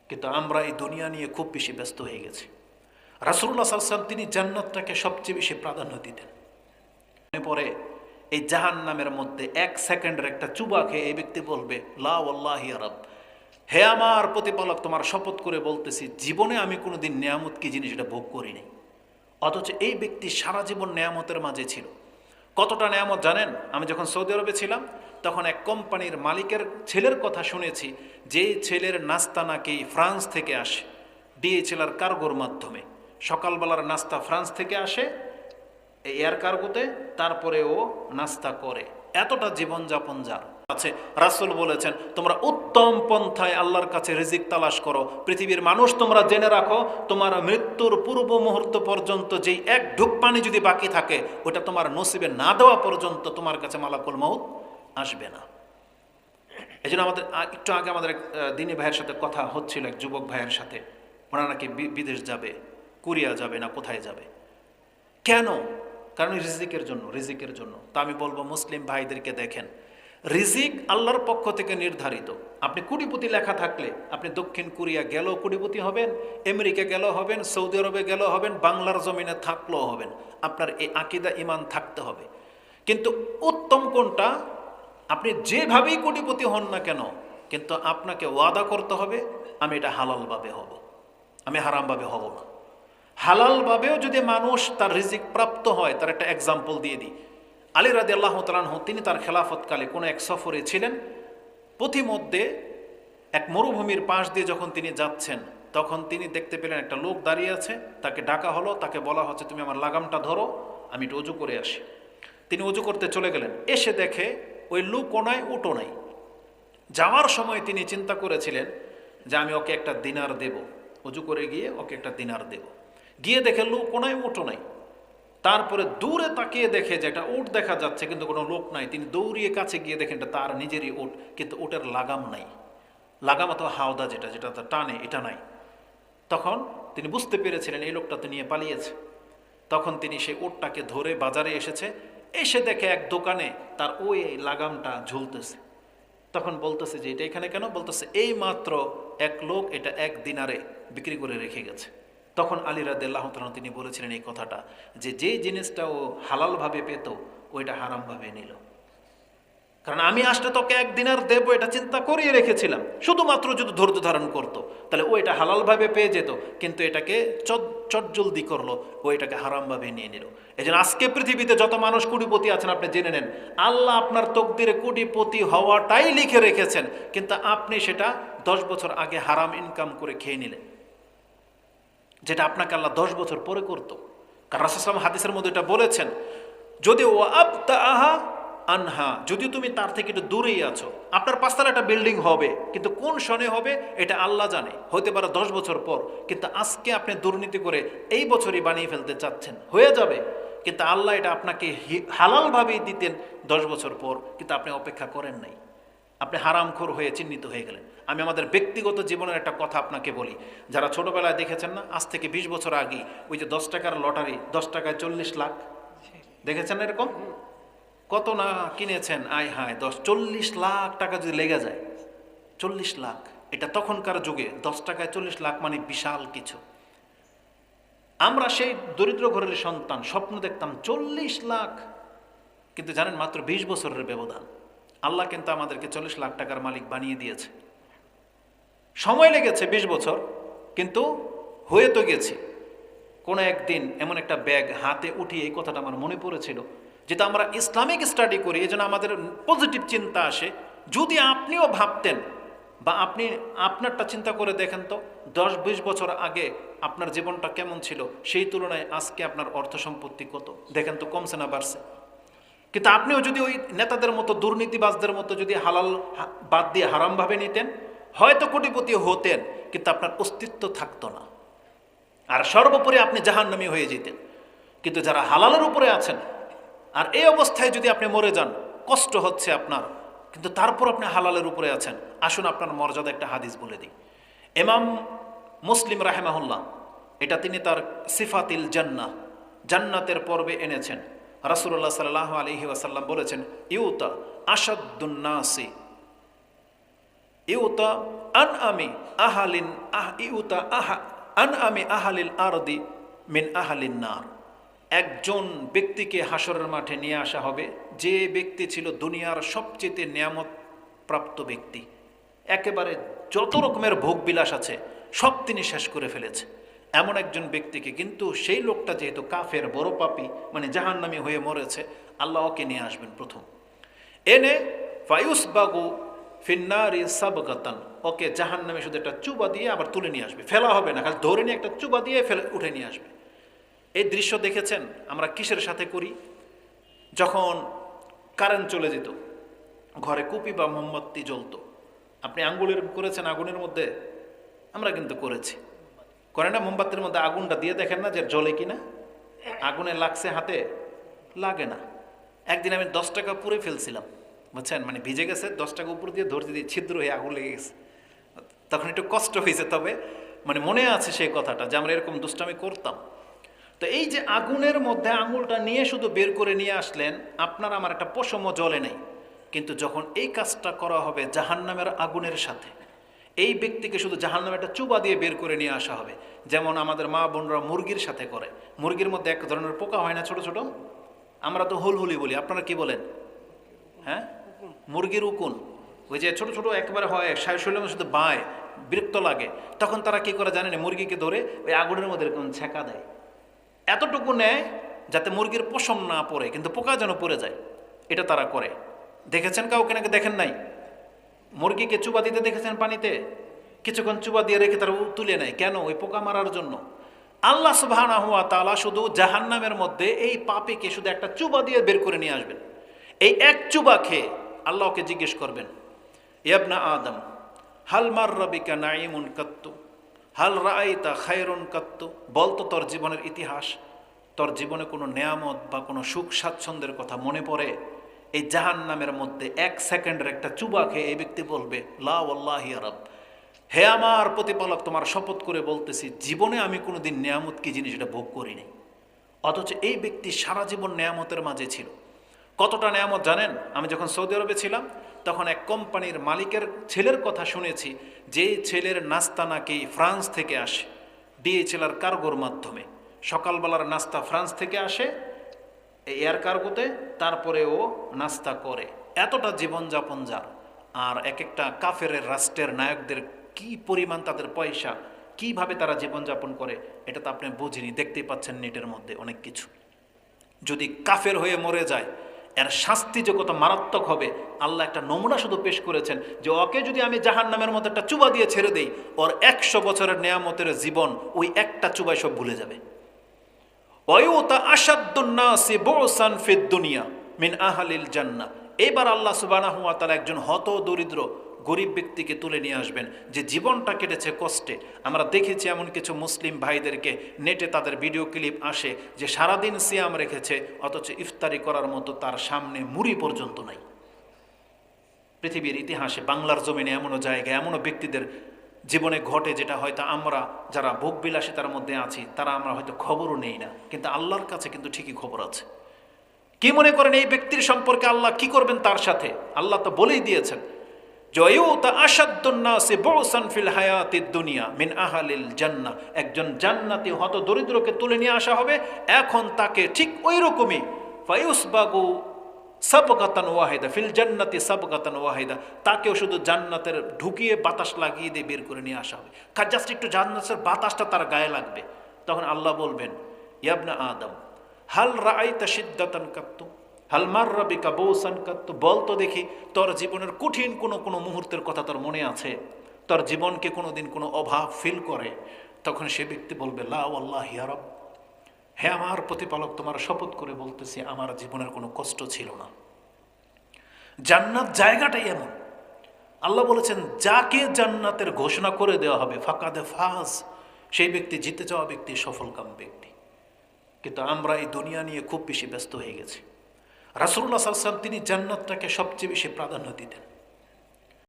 কিন্তু আমরা এই দুনিয়া নিয়ে খুব বেশি ব্যস্ত হয়ে গেছি। রাসূলুল্লাহ সাল্লাল্লাহু আলাইহি ওয়াসাল্লাম তিনি জান্নাতটাকে সবচেয়ে বেশি প্রাধান্য দিতেন। পরে এই জাহান্নামের মধ্যে 1 সেকেন্ডের একটা চুবা খেয়ে এই ব্যক্তি বলবে, লা ওয়াল্লাহি ইয়া রাব, হে আমার প্রতিপালক, তোমার শপথ করে বলতেছি জীবনে আমি কোনোদিন নিয়ামত কি জিনিস এটা ভোগ করিনি। অথচ এই ব্যক্তি সারা জীবন নিয়ামতের মাঝে ছিল। কতটা নিয়ামত জানেন? আমি যখন সৌদি আরবে ছিলাম তখন এক কোম্পানির মালিকের ছেলের কথা শুনেছি, যেই ছেলের নাস্তা নাকি ফ্রান্স থেকে আসে, ডিএচএলআর কার্গোর মাধ্যমে। সকালবেলার নাস্তা ফ্রান্স থেকে আসে এয়ার কার্গোতে, তারপরে ও নাস্তা করে। এতটা জীবনযাপন যার আছে। রাসূল বলেছেন, তোমরা উত্তম পন্থায় আল্লাহর কাছে রিজিক তালাশ করো। পৃথিবীর মানুষ তোমরা জেনে রাখো, তোমার মৃত্যুর পূর্ব মুহূর্ত পর্যন্ত যেই এক ঢুক পানি যদি বাকি থাকে, ওটা তোমার নসিবে না দেওয়া পর্যন্ত তোমার কাছে মালাকুল মউত আসবে না। এই জন্য আমাদের একটু আগে আমাদের এক দিনী ভাইয়ের সাথে কথা হচ্ছিল, এক যুবক ভাইয়ের সাথে। ওরা নাকি বিদেশ যাবে, কোরিয়া যাবে না কোথায় যাবে। কেন? কারণ রিজিকের জন্য, রিজিকের জন্য। তা আমি বলবো মুসলিম ভাইদেরকে, দেখেন, রিজিক আল্লাহর পক্ষ থেকে নির্ধারিত। আপনি কোটিপতি লেখা থাকলে আপনি দক্ষিণ কোরিয়া গেলেও কোটিপতি হবেন, আমেরিকা গেলেও হবেন, সৌদি আরবে গেলেও হবেন, বাংলার জমিনে থাকলেও হবেন। আপনার এই আকীদা ঈমান থাকতে হবে। কিন্তু উত্তম কোনটা? আপনি যেভাবেই কোটিপতি হন না কেন, কিন্তু আপনাকে ওয়াদা করতে হবে আমি এটা হালালভাবে হব, আমি হারামভাবে হব না। হালালভাবেও যদি মানুষ তার রিজিক প্রাপ্ত হয়, তার একটা এক্সাম্পল দিয়ে দিই। আলী রাদিয়াল্লাহু তাআলা আনহু তিনি তার খেলাফতকালে কোনো এক সফরে ছিলেন। পথিমধ্যে এক মরুভূমির পাশ দিয়ে যখন তিনি যাচ্ছেন, তখন তিনি দেখতে পেলেন একটা লোক দাঁড়িয়ে আছে। তাকে ডাকা হলো, তাকে বলা হচ্ছে তুমি আমার লাগামটা ধরো, আমি একটু অজু করে আসি। তিনি অজু করতে চলে গেলেন। এসে দেখে ওই লোক কোনায় উটো নাই। যাওয়ার সময় তিনি চিন্তা করেছিলেন যে আমি ওকে একটা দিনার দেব, অজু করে গিয়ে ওকে একটা দিনার দেব। গিয়ে দেখে লোক কোনায় উটো নাই। তারপরে দূরে তাকিয়ে দেখে যে একটা উট দেখা যাচ্ছে কিন্তু কোনো লোক নাই। তিনি দৌড়িয়ে কাছে গিয়ে দেখেন এটা তার নিজেরই উট, কিন্তু উটের লাগাম নাই। লাগাম অথবা হাওদা যেটা টানে, এটা নাই। তখন তিনি বুঝতে পেরেছিলেন এই লোকটা তো নিয়ে পালিয়েছে। তখন তিনি সেই উটটাকে ধরে বাজারে এসেছে। এসে দেখে এক দোকানে তার ওই লাগামটা ঝুলতেছে। তখন বলতেছে যে এটা এখানে কেন? বলতেছে এই মাত্র এক লোক এটা 1 দিনারে বিক্রি করে রেখে গেছে। তখন আলী রাদিয়াল্লাহু তাআলা তিনি বলেছিলেন এই কথাটা, যে যে জিনিসটা ও হালালভাবে পেত ওইটা হারামভাবে নিল। কারণ আমি আসলে তোকে 1 দিনার দেবো এটা চিন্তা করিয়ে রেখেছিলাম, শুধুমাত্র যদি ধৈর্য ধারণ করতো তাহলে ও এটা হালালভাবে পেয়ে যেত, কিন্তু এটাকে চটজলদি করলো, ও এটাকে হারামভাবে নিয়ে নিল। এই জন্য আজকে পৃথিবীতে যত মানুষ কোটিপতি আছেন আপনি জেনে নেন, আল্লাহ আপনার তকদিরে কোটিপতি হওয়াটাই লিখে রেখেছেন, কিন্তু আপনি সেটা 10 বছর আগে হারাম ইনকাম করে খেয়ে নিলেন, যেটা আপনাকে আল্লাহ 10 বছর পরে করতো। কারণ রাসূল সাল্লাল্লাহু আলাইহি ওয়াসাল্লাম হাদিসের মধ্যে এটা বলেছেন, যদি ও আবতাআহা আনহা, যদিও তুমি তার থেকে একটু দূরেই আছো, আপনার 5 তলা একটা বিল্ডিং হবে, কিন্তু কোন সনে হবে এটা আল্লাহ জানে, হতে পারে 10 বছর পর। কিন্তু আজকে আপনি দুর্নীতি করে এই বছরই বানিয়ে ফেলতে চাচ্ছেন, হয়ে যাবে, কিন্তু আল্লাহ এটা আপনাকে হালালভাবেই দিতেন 10 বছর পর, কিন্তু আপনি অপেক্ষা করেন নাই, আপনি হারামখোর হয়ে চিহ্নিত হয়ে গেলেন। আমি আমাদের ব্যক্তিগত জীবনের একটা কথা আপনাকে বলি, যারা ছোটবেলায় দেখেছেন না, আজ থেকে 20 বছর আগে ওই যে 10 টাকার লটারি, 10 টাকায় 40 লাখ দেখেছেন এরকম? কত না কিনেছেন, আয় হায়, 40 লাখ টাকা যদি লেগে যায়, 40 লাখ, এটা তখনকার যুগে 10 টাকায় 40 লাখ মানে বিশাল কিছু। আমরা সেই দরিদ্র ঘরের সন্তান, স্বপ্ন দেখতাম 40 লাখ, কিন্তু জানেন মাত্র 20 বছরের ব্যবধান আল্লাহ কিন্তু আমাদেরকে 40 লাখ টাকার মালিক বানিয়ে দিয়েছে। সময় লেগেছে 20 বছর, কিন্তু হয়ে তো গেছি। কোনো একদিন এমন একটা ব্যাগ হাতে উঠিয়ে এই কথাটা আমার মনে পড়েছিল, যেটা আমরা ইসলামিক স্টাডি করি, এই জন্য আমাদের পজিটিভ চিন্তা আসে। যদি আপনিও ভাবতেন বা আপনি আপনারটা চিন্তা করে দেখেন তো, 10-20 বছর আগে আপনার জীবনটা কেমন ছিল, সেই তুলনায় আজকে আপনার অর্থ সম্পত্তি কত, দেখেন তো কমছে না বাড়ছে? কিন্তু আপনিও যদি ওই নেতাদের মতো, দুর্নীতিবাজদের মতো যদি হালাল বাদ দিয়ে হারামভাবে নিতেন, হয়তো কোটিপতি হতেন, কিন্তু আপনার অস্তিত্ব থাকতো না, আর সর্বোপরি আপনি জাহান্নামী হয়ে যেতেন। কিন্তু যারা হালালের উপরে আছেন, আর এই অবস্থায় যদি আপনি মরে যান, কষ্ট হচ্ছে আপনার, কিন্তু তারপর আপনি হালালের উপরে আছেন। আসুন আপনার মর্যাদা একটা হাদিস বলে দিই। ইমাম মুসলিম রাহিমাহুল্লাহ এটা তিনি তার সিফাতিল জান্নাহ, জান্নাতের পর্বে এনেছেন। রাসূলুল্লাহ সাল্লাল্লাহু আলাইহি ওয়াসাল্লাম বলেছেন, ইউতা আশাদ্দুন নাসি, ইউতা আন আমি আহালিন ইউতা আন আমি আহালিল আরদি মিন আহালিন নার। একজন ব্যক্তিকে হাসরের মাঠে নিয়ে আসা হবে, যে ব্যক্তি ছিল দুনিয়ার সবচেয়ে নিয়ামত প্রাপ্ত ব্যক্তি, একেবারে যত রকমের ভোগ বিলাস আছে সব তিনি শেষ করে ফেলেছে, এমন একজন ব্যক্তিকে। কিন্তু সেই লোকটা যেহেতু কাফের, বড় পাপী, মানে জাহান্নামী হয়ে মরেছে, আল্লাহ ওকে নিয়ে আসবেন প্রথম। এনে ফায়ুস বাগু ফিন্নারি সাবগাতান, ওকে জাহান্নামে শুধু একটা চুবা দিয়ে আবার তুলে নিয়ে আসবে, ফেলা হবে না, খালি ধরে নিয়ে একটা চুবা দিয়ে ফেলে উঠে নিয়ে আসবে। এই দৃশ্য দেখেছেন আমরা কিসের সাথে করি? যখন কারেন্ট চলে যেত, ঘরে কুপি বা মোমবাতি জ্বলতো, আপনি আঙ্গুলের করেছেন আগুনের মধ্যে? আমরা কিন্তু করেছি, করে না? মোমবাতির মধ্যে আগুনটা দিয়ে দেখেন না যে জ্বলে কিনা, আগুনে লাগছে হাতে, লাগে না। একদিন আমি 10 টাকা পুড়ে ফেলছিলাম, বুঝছেন, মানে ভিজে গেছে, 10 টাকা উপর দিয়ে ধরতে দিয়ে ছিদ্র হয়ে আগুন লেগে গেছে। তখন একটু কষ্ট হয়েছে, তবে মানে মনে আছে সেই কথাটা যে আমরা এরকম দুষ্টামি করতাম। তো এই যে আগুনের মধ্যে আঙুলটা নিয়ে শুধু বের করে নিয়ে আসলেন, আপনার আমার একটা পশমও জ্বলে নেই। কিন্তু যখন এই কাজটা করা হবে জাহান্নামের আগুনের সাথে, এই ব্যক্তিকে শুধু জাহান্নামে একটা চুবা দিয়ে বের করে নিয়ে আসা হবে। যেমন আমাদের মা বোনরা মুরগির সাথে করে, মুরগির মধ্যে এক ধরনের পোকা হয় না ছোট ছোট, আমরা তো হুলহুলি বলি, আপনারা কি বলেন? হ্যাঁ, মুরগির উকুন, ওই যে ছোট ছোট একেবারে হয়, শরীরের শুধু বায়, বিরক্ত লাগে। তখন তারা কি করে জানেন? মুরগিকে ধরে ওই আগুনের মধ্যে এরকম ছেঁকা দেয়, এতটুকু নেয় যাতে মুরগির পশম না পড়ে, কিন্তু পোকা যেন পড়ে যায়। এটা তারা করে। দেখেছেন কাউকে নাকি দেখেন নাই? মুরগিকে চুবা দিতে দেখেছেন পানিতে? কিছুক্ষণ চুবা দিয়ে রেখে তারা তুলে নেয়, কেন? ওই পোকা মারার জন্য। আল্লাহ সুবহানাহু ওয়া তাআলা শুধু জাহান্নামের মধ্যে এই পাপীকে শুধু একটা চুবা দিয়ে বের করে নিয়ে আসবেন। এই এক চুবা খেয়ে আল্লাহকে জিজ্ঞেস করবেন, ইবনা আদম হাল মাররা বিকা নাঈমুন কাত্তু হাল রাআইতা খায়রুন কাত্তু। বলতো তোর জীবনের ইতিহাস, তোর জীবনে কোনো নেয়ামত বা কোনো সুখ স্বাচ্ছন্দ্যের কথা মনে পড়ে? এই জাহান্নামের মধ্যে 1 সেকেন্ডের একটা চুবা খেয়ে এই ব্যক্তি বলবে, লা ওয়াল্লাহি ইয়া রাব, হে আমার প্রতিপালক, তোমার শপথ করে বলতেছি জীবনে আমি কোনোদিন নেয়ামত কি জিনিস এটা ভোগ করিনি। অথচ এই ব্যক্তি সারা জীবন নেয়ামতের মাঝে ছিল। কতটা নেয়ামত জানেন? আমি যখন সৌদি আরবে ছিলাম তখন এক কোম্পানির মালিকের ছেলের কথা শুনেছি, যে ছেলের নাস্তা নাকি ফ্রান্স থেকে আসে, ডিএচএলআর কার্গোর মাধ্যমে। সকালবেলার নাস্তা ফ্রান্স থেকে আসে এয়ার কার্গোতে, তারপরে ও নাস্তা করে। এতটা জীবনযাপন যার। আর এক একটা কাফের রাষ্ট্রের নায়কদের কি পরিমাণ তাদের পয়সা, কিভাবে তারা জীবনযাপন করে, এটা তো আপনি বুঝিনি, দেখতেই পাচ্ছেন নেটের মধ্যে অনেক কিছু। যদি কাফের হয়ে মরে যায় এর শাস্তি যে কত মারাত্মক হবে, আল্লাহ একটা নমুনা শুধু পেশ করেছেন যে ওকে যদি আমি জাহান্নামের মধ্যে একটা চুবা দিয়ে ছেড়ে দেই, ওর 100 বছরের নেয়ামতের জীবন ওই একটা চুবায় সব ভুলে যাবে। ওয়ায়ুতা আশাদ্দুন নাসি বুসান ফিদ দুনিয়া মিন আহলিল জান্নাহ। এবার আল্লাহ সুবহানাহু ওয়া তাআলা একজন হত দরিদ্র গরিব ব্যক্তিকে তুলে নিয়ে আসবেন, যে জীবনটা কেটেছে কষ্টে। আমরা দেখেছি এমন কিছু মুসলিম ভাইদেরকে, নেটে তাদের ভিডিও ক্লিপ আসে যে সারাদিন সিয়াম রেখেছে, অথচ ইফতারি করার মতো তার সামনে মুড়ি পর্যন্ত নাই। পৃথিবীর ইতিহাসে বাংলার জমিনে এমনও জায়গা, এমনও ব্যক্তিদের জীবনে ঘটে যেটা হয়তো আমরা যারা ভোগবিলাসিতার মধ্যে আছি তারা আমরা হয়তো খবরও নেই না, কিন্তু আল্লাহর কাছে কিন্তু ঠিকই খবর আছে। কি মনে করেন এই ব্যক্তির সম্পর্কে আল্লাহ কি করবেন তার সাথে? আল্লাহ তো বলেই দিয়েছেন, জয়ুতা আশাদ্দুন নাসি বুসান ফিল হায়াতিদ দুনিয়া মিন আহলিল জান্নাহ। একজন জান্নাতি হত দরিদ্রকে তুলে নিয়ে আসা হবে, এখন তাকে ঠিক ওই রকমই ফায়ুসবাগু সাবগাতান ওয়াহিদা ফিল জান্নাতি সাবগাতান ওয়াহিদা, তাকেও শুধু জান্নাতের ঢুকিয়ে বাতাস লাগিয়ে দিয়ে বের করে নিয়ে আসা হবে। জাস্ট একটু জান্নাতের বাতাসটা তার গায়ে লাগবে। তখন আল্লাহ বলবেন, ইবনা আদম হাল রাআইতা শিদ্দাতান কাত্তু হাল মাররা বিকা বুসান কাত্তু। বলতো দেখি তোর জীবনের কঠিন কোনো মুহূর্তের কথা তোর মনে আছে? তোর জীবনকে কোনোদিন কোনো অভাব ফিল করে? তখন সে ব্যক্তি বলবে, লা ওয়াল্লাহি ইয়া রাব, হে আমার প্রতিপালক, তোমার শপথ করে বলতেছি আমার জীবনের কোনো কষ্ট ছিল না। জান্নাত জায়গাটাই এমন। আল্লাহ বলেছেন যাকে জান্নাতের ঘোষণা করে দেওয়া হবে ফাকাদে ফাজ, সেই ব্যক্তি জিতে যাওয়া ব্যক্তি, সফলকাম ব্যক্তি। কিন্তু আমরা এই দুনিয়া নিয়ে খুব বেশি ব্যস্ত হয়ে গেছি। রাসূলুল্লাহ সাল্লাল্লাহু আলাইহি ওয়াসাল্লাম তিনি জান্নাতটাকে সবচেয়ে বেশি প্রাধান্য দিতেন।